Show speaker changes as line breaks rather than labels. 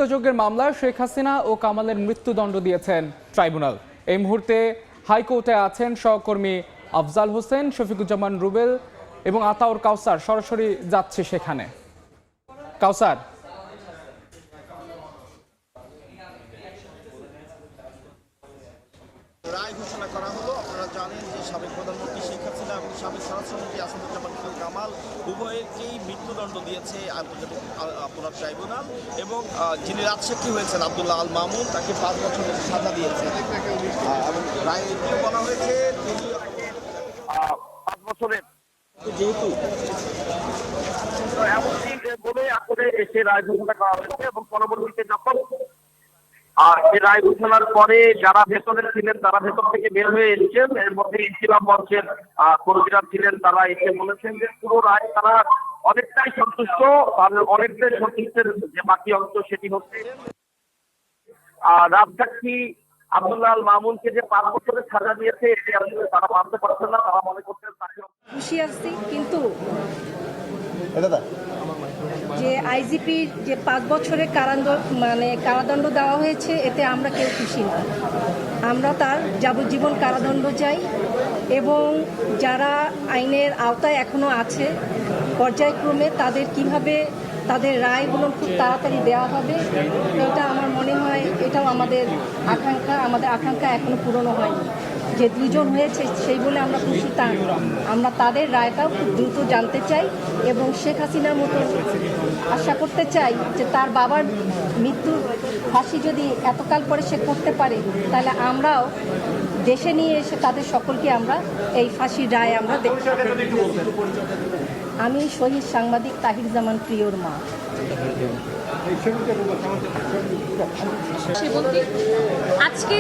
হত্যাযজ্ঞের মামলায় শেখ হাসিনা ও কামালের মৃত্যুদণ্ড দিয়েছেন ট্রাইব্যুনাল। এই মুহূর্তে হাইকোর্টে আছেন সহকর্মী আফজাল হোসেন, শফিকুজ্জামান রুবেল এবং আতাউর কাউসার। সরাসরি যাচ্ছে সেখানে। কাউসার,
রায় ঘোষণা করা হলো। আপনারা জানেন যে সাবেক প্রধানমন্ত্রী শেখ হাসিনা এবং সাবেক স্বরাষ্ট্রমন্ত্রী আসাদুজ্জামান খান কামাল উভয়কেই মৃত্যুদণ্ড দিয়েছে আন্তর্জাতিক অপরাধ ট্রাইব্যুনাল এবং যিনি রাজসাক্ষী হয়েছেন আব্দুল্লাহ আল মামুন তাকে 5 বছরের সাজা দিয়েছে এবং রায় বলা হয়েছে তিনি 5 বছরের যেহেতু এমনকি বলে আসলে এসে রায় ঘোষণা করা হয়েছে এবং পরবর্তীতে যখন এই রায় ঘোষণার পরে যারা ভেতরে ছিলেন তারা ভেতর থেকে বের হয়ে এসেছেন। এর মধ্যে ইনকিলাব মঞ্চের কর্মীরা ছিলেন, তারা এসে বলেছেন যে পুরো রায় তারা অনেকটাই সন্তুষ্ট। অনেকটাই সন্তুষ্টের যে বাকি অংশ সেটি হচ্ছে রাজসাক্ষী আব্দুল্লাহ আল মামুনকে যে 5 বছরের সাজা দিয়েছে এটি আসলে তারা মানতে পারছে না। তারা মনে করছেন তাকে
খুশি আছি, কিন্তু যে আইজিপি যে 5 বছরের কারাদণ্ড দেওয়া হয়েছে এতে আমরা কেউ খুশি না। আমরা তার যাবজ্জীবন কারাদণ্ড চাই এবং যারা আইনের আওতায় এখনো আছে পর্যায়ক্রমে তাদের কিভাবে তাদের রায়গুলো খুব তাড়াতাড়ি দেওয়া হবে, এটা আমার মনে হয় এটাও আমাদের আকাঙ্ক্ষা এখনো পূরণ হয়নি। যে 2 জন হয়েছে সেই বলে আমরা খুশি তা আমরা তাদের রায়টাও খুব দ্রুত জানতে চাই এবং শেখ হাসিনার মতো আশা করতে চাই যে তার বাবার মৃত্যুর ফাঁসি যদি এতকাল পরে সে করতে পারে তাহলে আমরাও দেশে নিয়ে এসে তাদের সকলকে আমরা এই ফাঁসির রায় আমরা দেখতে পাবো। আমি শহীদ সাংবাদিক তাহির জামান প্রিয়র মা।
আজকে